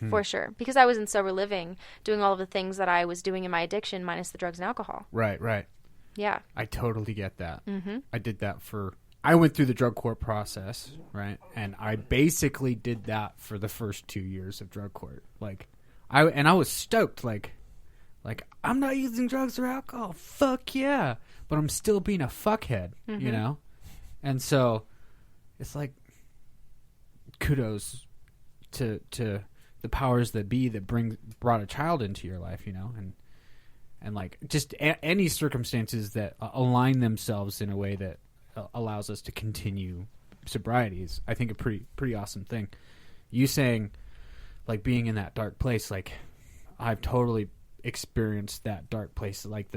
for sure. Because I was in sober living, doing all of the things that I was doing in my addiction minus the drugs and alcohol. Right. Yeah. I totally get that. I did that I went through the drug court process, right? And I basically did that for the first 2 years of drug court. I was stoked, like I'm not using drugs or alcohol. Fuck yeah. But I'm still being a fuckhead, you know? And so it's like kudos to the powers that be that brought a child into your life, you know? And like just any circumstances that align themselves in a way that allows us to continue sobriety is, I think, a pretty awesome thing. You saying, like, being in that dark place, like, I've totally experienced that dark place. Like,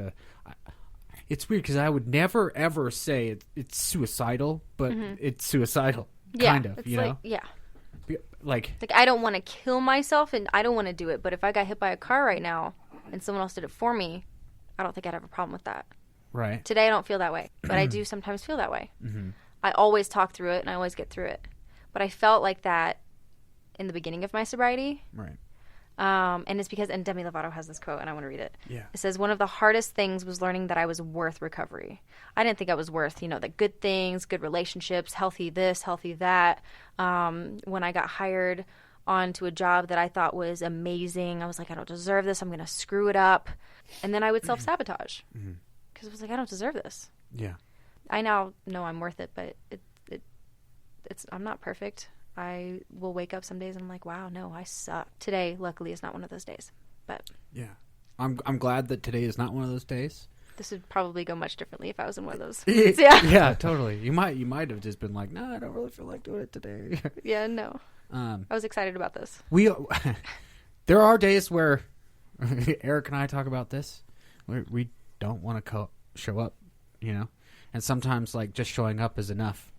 it's weird because I would never ever say it's suicidal, but it's suicidal, kind of, you know? Yeah. Like I don't want to kill myself, and I don't want to do it, but if I got hit by a car right now and someone else did it for me, I don't think I'd have a problem with that. Right. Today I don't feel that way, but I do sometimes feel that way. I always talk through it, and I always get through it. But I felt like that in the beginning of my sobriety. Right. And it's because, and Demi Lovato has this quote, and I want to read it. Yeah. It says, one of the hardest things was learning that I was worth recovery. I didn't think I was worth, the good things, good relationships, healthy this, healthy that. When I got hired onto a job that I thought was amazing, I was like, I don't deserve this. I'm going to screw it up. And then I would self-sabotage because I was like, I don't deserve this. Yeah. I now know I'm worth it, but I'm not perfect. I will wake up some days and I'm like, wow, no, I suck. Today, luckily, is not one of those days. But yeah, I'm glad that today is not one of those days. This would probably go much differently if I was in one of those. Yeah, totally. You might have just been like, no, I don't really feel like doing it today. Yeah, no. I was excited about this. There are days where Eric and I talk about this. We don't want to show up, and sometimes like just showing up is enough.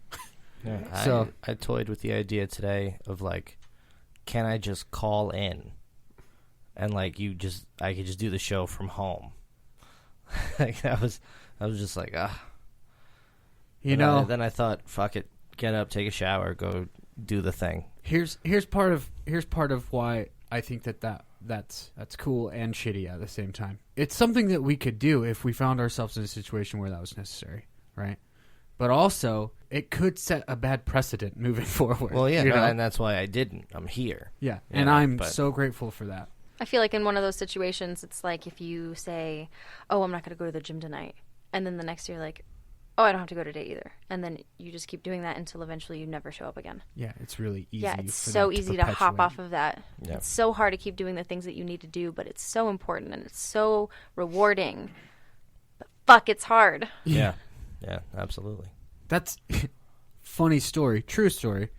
Yeah, so I toyed with the idea today of like, can I just call in, and like I could just do the show from home. Like I was just like Then I thought, fuck it, get up, take a shower, go do the thing. Here's part of why I think that's cool and shitty at the same time. It's something that we could do if we found ourselves in a situation where that was necessary, right? But also, it could set a bad precedent moving forward. Well, yeah, and that's why I didn't. I'm here. Yeah, and I'm so grateful for that. I feel like in one of those situations, it's like if you say, oh, I'm not going to go to the gym tonight. And then the next year, like, oh, I don't have to go today either. And then you just keep doing that until eventually you never show up again. Yeah, it's really easy. Yeah, it's so easy to hop off of that. Yeah. It's so hard to keep doing the things that you need to do, but it's so important and it's so rewarding. But fuck, it's hard. Yeah. Yeah, absolutely. That's funny story, true story.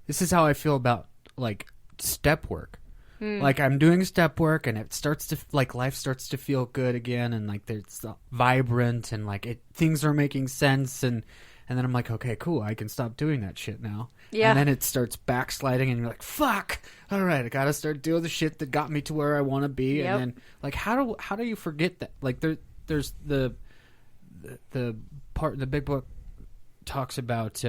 This is how I feel about like step work. Like I'm doing step work and it starts to like life starts to feel good again and like it's vibrant and like things are making sense and then I'm like, okay, cool, I can stop doing that shit now. Yeah. And then it starts backsliding and you're like, fuck, all right, I gotta start doing the shit that got me to where I want to be. Yep. And then like how do you forget that? Like there's the part in the big book talks about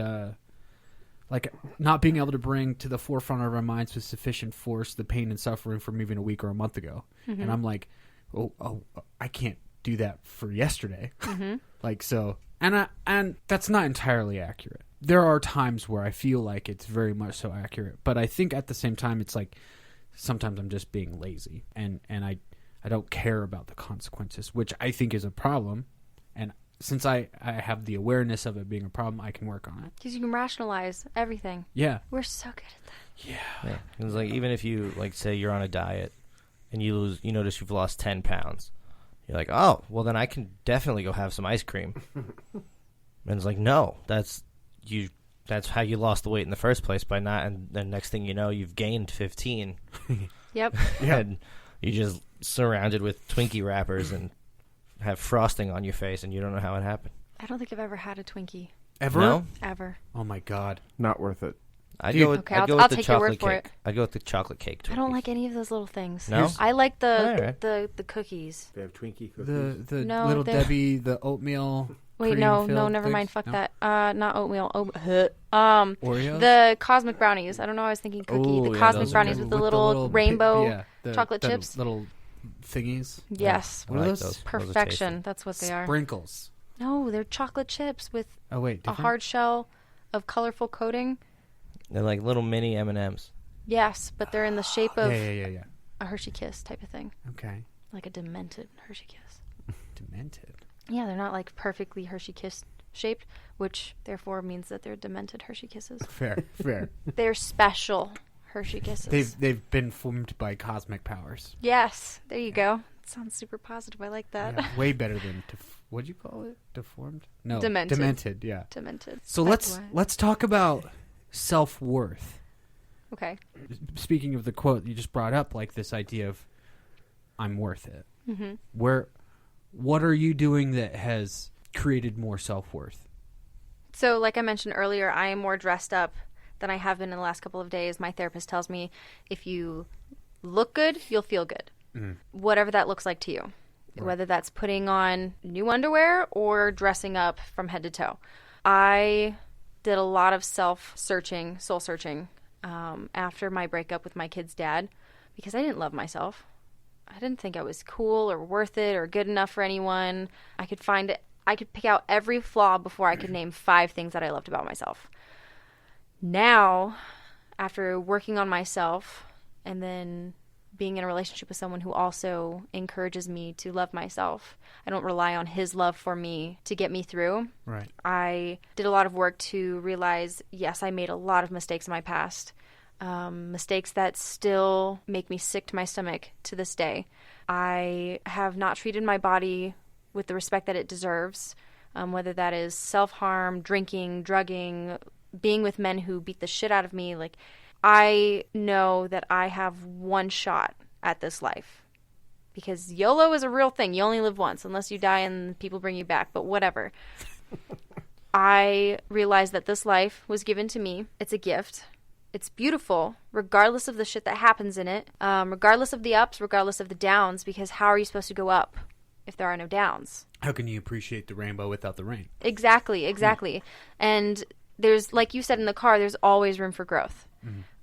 like not being able to bring to the forefront of our minds with sufficient force the pain and suffering from even a week or a month ago. And I'm like, oh, I can't do that for yesterday. Like so, and that's not entirely accurate. There are times where I feel like it's very much so accurate, but I think at the same time it's like sometimes I'm just being lazy and I don't care about the consequences, which I think is a problem. And since I have the awareness of it being a problem, I can work on it. Because you can rationalize everything. Yeah. We're so good at that. Yeah. It's like even if you like say you're on a diet and you notice you've lost 10 pounds, you're like, oh, well then I can definitely go have some ice cream. And it's like, no, that's how you lost the weight in the first place by not, and then next thing you know, you've gained 15. Yep. And you're just surrounded with Twinkie wrappers and have frosting on your face, and you don't know how it happened. I don't think I've ever had a Twinkie. Ever? No? Ever. Oh my God. Not worth it. I'd go with I'll the take your word chocolate for cake. it. I'd go with the chocolate cake Twinkies. I don't like any of those little things. No? I like the All right. the cookies. They have Twinkie cookies. The No, Little they're- Debbie, the oatmeal. Wait, no, never mind. Fuck that. Not oatmeal. Oreos? The cosmic brownies. I don't know. I was thinking cookie. Ooh, The yeah, cosmic those are brownies good. with the little rainbow chocolate the chips. little thingies. Yes. What I are like those? those. Perfection. That's what they are. Sprinkles. No, they're chocolate chips with Oh wait, a different? hard shell of colorful coating. They're like little mini M&Ms. Yes, but they're in the shape of Yeah. a Hershey Kiss type of thing. Okay. Like a demented Hershey Kiss. Demented. Yeah, they're not like perfectly Hershey Kiss shaped, which therefore means that they're demented Hershey Kisses. Fair. They're special Hershey Kisses. They've been formed by cosmic powers. Yes, there you go. It sounds super positive. I like that. Yeah, way better than what'd you call it? Deformed? No. Demented. Demented, yeah. Demented. So That's let's talk about self-worth. Okay. Speaking of the quote you just brought up, like this idea of I'm worth it. Mm-hmm. What are you doing that has created more self-worth? So, like I mentioned earlier, I am more dressed up than I have been in the last couple of days. My therapist tells me if you look good, you'll feel good. Whatever that looks like to you. Right. Whether that's putting on new underwear or dressing up from head to toe. I did a lot of self-searching, soul-searching after my breakup with my kid's dad because I didn't love myself. I didn't think I was cool or worth it or good enough for anyone. I could pick out every flaw before I could name 5 things that I loved about myself. Now, after working on myself and then being in a relationship with someone who also encourages me to love myself, I don't rely on his love for me to get me through. Right. I did a lot of work to realize, yes, I made a lot of mistakes in my past. Mistakes that still make me sick to my stomach to this day. I have not treated my body with the respect that it deserves, whether that is self-harm, drinking, drugging, being with men who beat the shit out of me. Like, I know that I have one shot at this life because YOLO is a real thing. You only live once unless you die and people bring you back, but whatever. I realized that this life was given to me. It's a gift. It's beautiful, regardless of the shit that happens in it, regardless of the ups, regardless of the downs, because how are you supposed to go up if there are no downs? How can you appreciate the rainbow without the rain? Exactly. And there's, like you said in the car, there's always room for growth.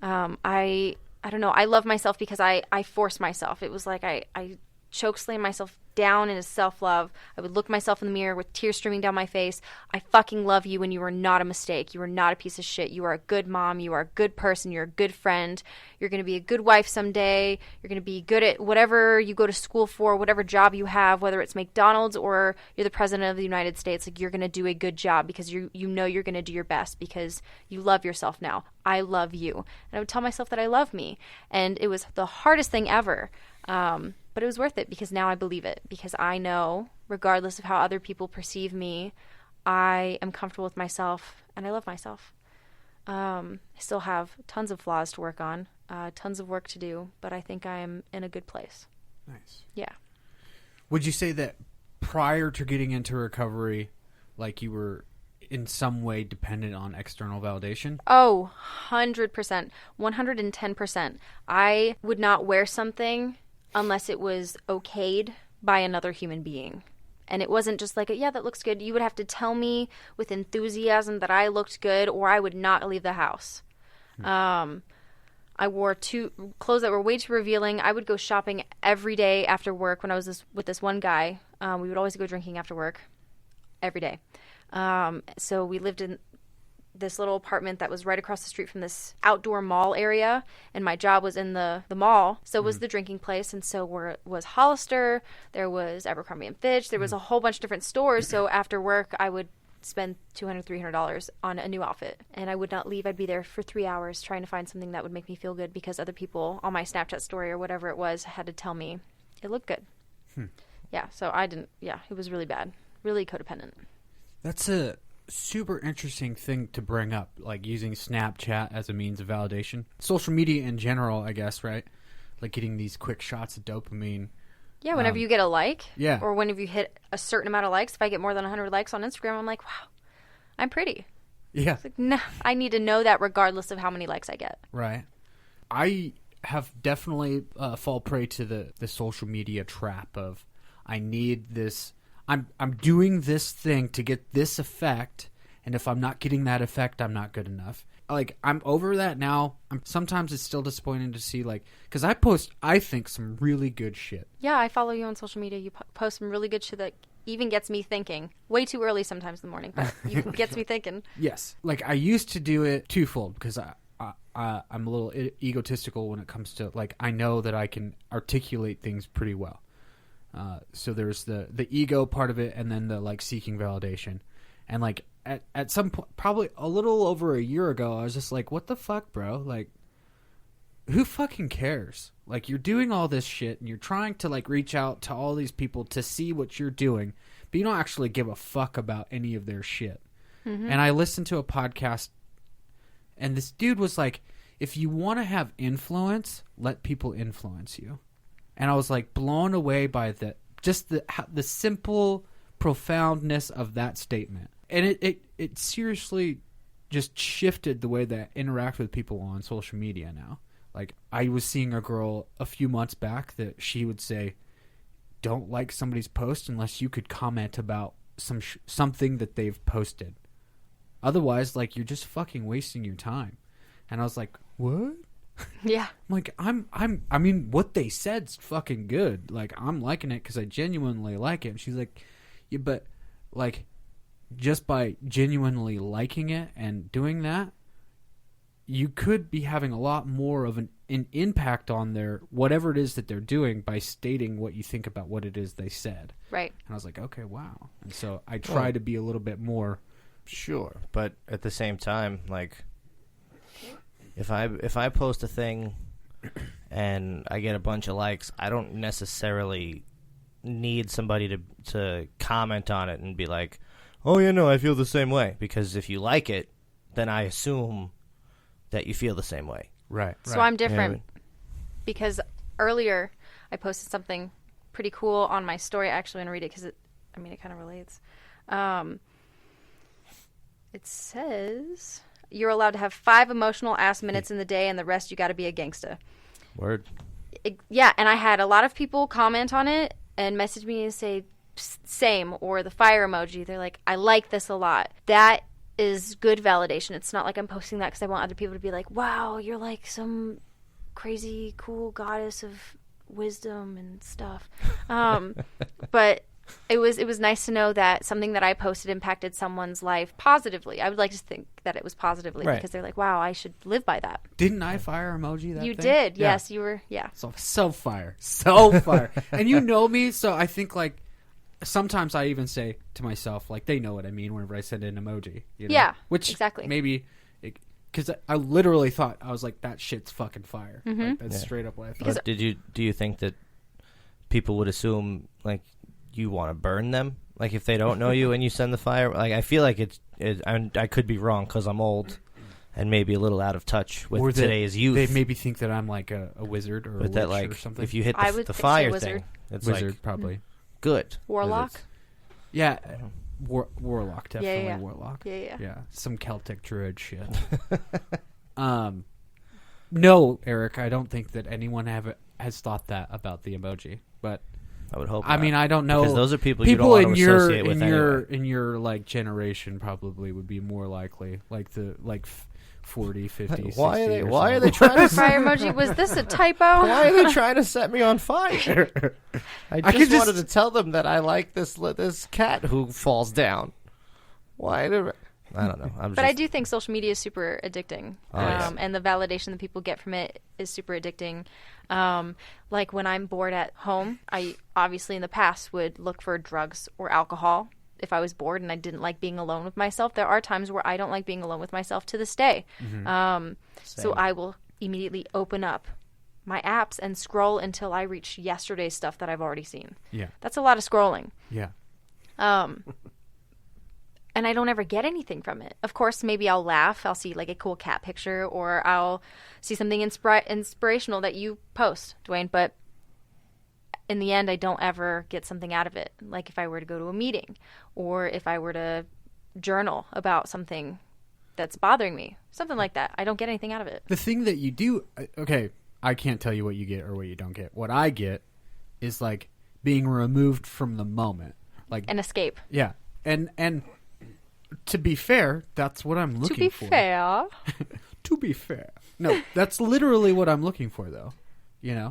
I don't know. I love myself because I forced myself. It was like I choke slam myself down into self-love. I would look myself in the mirror with tears streaming down my face. I fucking love you and you are not a mistake. You are not a piece of shit. You are a good mom. You are a good person. You're a good friend. You're going to be a good wife someday. You're going to be good at whatever you go to school for, whatever job you have, whether it's McDonald's or you're the president of the United States. Like, you're going to do a good job because you know you're going to do your best because you love yourself now. I love you. And I would tell myself that I love me. And it was the hardest thing ever. But it was worth it because now I believe it. Because I know, regardless of how other people perceive me, I am comfortable with myself and I love myself. I still have tons of flaws to work on, tons of work to do, but I think I am in a good place. Nice. Yeah. Would you say that prior to getting into recovery, like you were in some way dependent on external validation? Oh, 100%. 110%. I would not wear something unless it was okayed by another human being. And it wasn't just like, yeah, that looks good. You would have to tell me with enthusiasm that I looked good or I would not leave the house. I wore 2 clothes that were way too revealing. I would go shopping every day after work when I was with this one guy. We would always go drinking after work every day. So we lived in this little apartment that was right across the street from this outdoor mall area, and my job was in the mall, so was the drinking place, and so was Hollister, there was Abercrombie and Fitch, there was a whole bunch of different stores, so after work I would spend $200, $300 on a new outfit, and I would not leave. I'd be there for 3 hours trying to find something that would make me feel good because other people on my Snapchat story or whatever it was had to tell me it looked good. Yeah, so I didn't, it was really bad, really codependent. That's a super interesting thing to bring up, like using Snapchat as a means of validation. Social media in general, I guess, right? Like getting these quick shots of dopamine. Yeah, whenever you get a like. Yeah. Or whenever you hit a certain amount of likes. If I get more than 100 likes on Instagram, I'm like, wow, I'm pretty. Yeah. It's like, no, I need to know that regardless of how many likes I get. Right. I have definitely fall prey to the social media trap of I need I'm doing this thing to get this effect, and if I'm not getting that effect, I'm not good enough. Like, I'm over that now. Sometimes it's still disappointing to see, like, because I post, I think, some really good shit. Yeah, I follow you on social media. You post some really good shit that even gets me thinking. Way too early sometimes in the morning, but it gets me thinking. Yes. Like, I used to do it twofold because I'm a little egotistical when it comes to, like, I know that I can articulate things pretty well. So there's the ego part of it, and then the, like, seeking validation. And, like, at some point, probably a little over a year ago, I was just like, what the fuck, bro? Like, who fucking cares? Like, you're doing all this shit, and you're trying to, like, reach out to all these people to see what you're doing, but you don't actually give a fuck about any of their shit. Mm-hmm. And I listened to a podcast, and this dude was like, if you want to have influence, let people influence you. And I was, like, blown away by the simple profoundness of that statement. And it seriously just shifted the way that I interact with people on social media now. Like, I was seeing a girl a few months back that she would say, don't like somebody's post unless you could comment about something that they've posted. Otherwise, like, you're just fucking wasting your time. And I was like, what? Yeah. I'm like, I mean, what they said's fucking good. Like, I'm liking it because I genuinely like it. And she's like, yeah, but, like, just by genuinely liking it and doing that, you could be having a lot more of an impact on their whatever it is that they're doing by stating what you think about what it is they said. Right. And I was like, okay, wow. And so I try to be a little bit more. Sure, but at the same time, like, if I post a thing and I get a bunch of likes, I don't necessarily need somebody to comment on it and be like, oh, yeah, no, I feel the same way. Because if you like it, then I assume that you feel the same way. Right. So I'm different because earlier I posted something pretty cool on my story. I actually want to read it because it kind of relates. It says, you're allowed to have 5 emotional ass minutes in the day and the rest you got to be a gangsta. Word. Yeah, and I had a lot of people comment on it and message me and say, same, or the fire emoji. They're like, I like this a lot. That is good validation. It's not like I'm posting that because I want other people to be like, wow, you're like some crazy cool goddess of wisdom and stuff. But it was nice to know that something that I posted impacted someone's life positively. I would like to think that it was positively because they're like, wow, I should live by that. Didn't I fire emoji that You thing? did. Yeah. Yes, you were. Yeah. So fire. So fire. And you know me, so I think, like, sometimes I even say to myself, like, they know what I mean whenever I send an emoji. You know? Yeah, Which exactly. Maybe, because I literally thought, I was like, that shit's fucking fire. Mm-hmm. Like, that's straight up what I thought. But do you think that people would assume, like, you want to burn them? Like, if they don't know you and you send the fire? Like, I feel like I could be wrong because I'm old and maybe a little out of touch with today's youth. They maybe think that I'm like a wizard or a witch like, or something. if you hit the say fire wizard. thing, it's wizard, like, probably. Good. Warlock? Yeah, warlock, definitely yeah. warlock. Yeah. Some Celtic druid shit. No, Eric, I don't think that anyone has thought that about the emoji, but I would hope. I mean, I don't know. Because those are people you don't want to associate with anyway. In your like generation probably would be more likely, like the 40, 50, 60. Why are they trying to Fire emoji? Was this a typo? Why are they trying to set me on fire? I just wanted to tell them that I like this cat who falls down. Why? I don't know. But I do think social media is super addicting. And the validation that people get from it is super addicting. Like when I'm bored at home, I obviously in the past would look for drugs or alcohol if I was bored and I didn't like being alone with myself. There are times where I don't like being alone with myself to this day. Mm-hmm. So I will immediately open up my apps and scroll until I reach yesterday's stuff that I've already seen. Yeah. That's a lot of scrolling. Yeah. And I don't ever get anything from it. Of course, maybe I'll laugh. I'll see like a cool cat picture, or I'll see something inspirational that you post, Dwayne. But in the end, I don't ever get something out of it. Like if I were to go to a meeting, or if I were to journal about something that's bothering me, something like that. I don't get anything out of it. The thing that you do, okay, I can't tell you what you get or what you don't get. What I get is like being removed from the moment. Like An escape. Yeah, and to be fair, that's what I'm looking for. To be fair. To be fair, no, that's literally what I'm looking for, though. You know,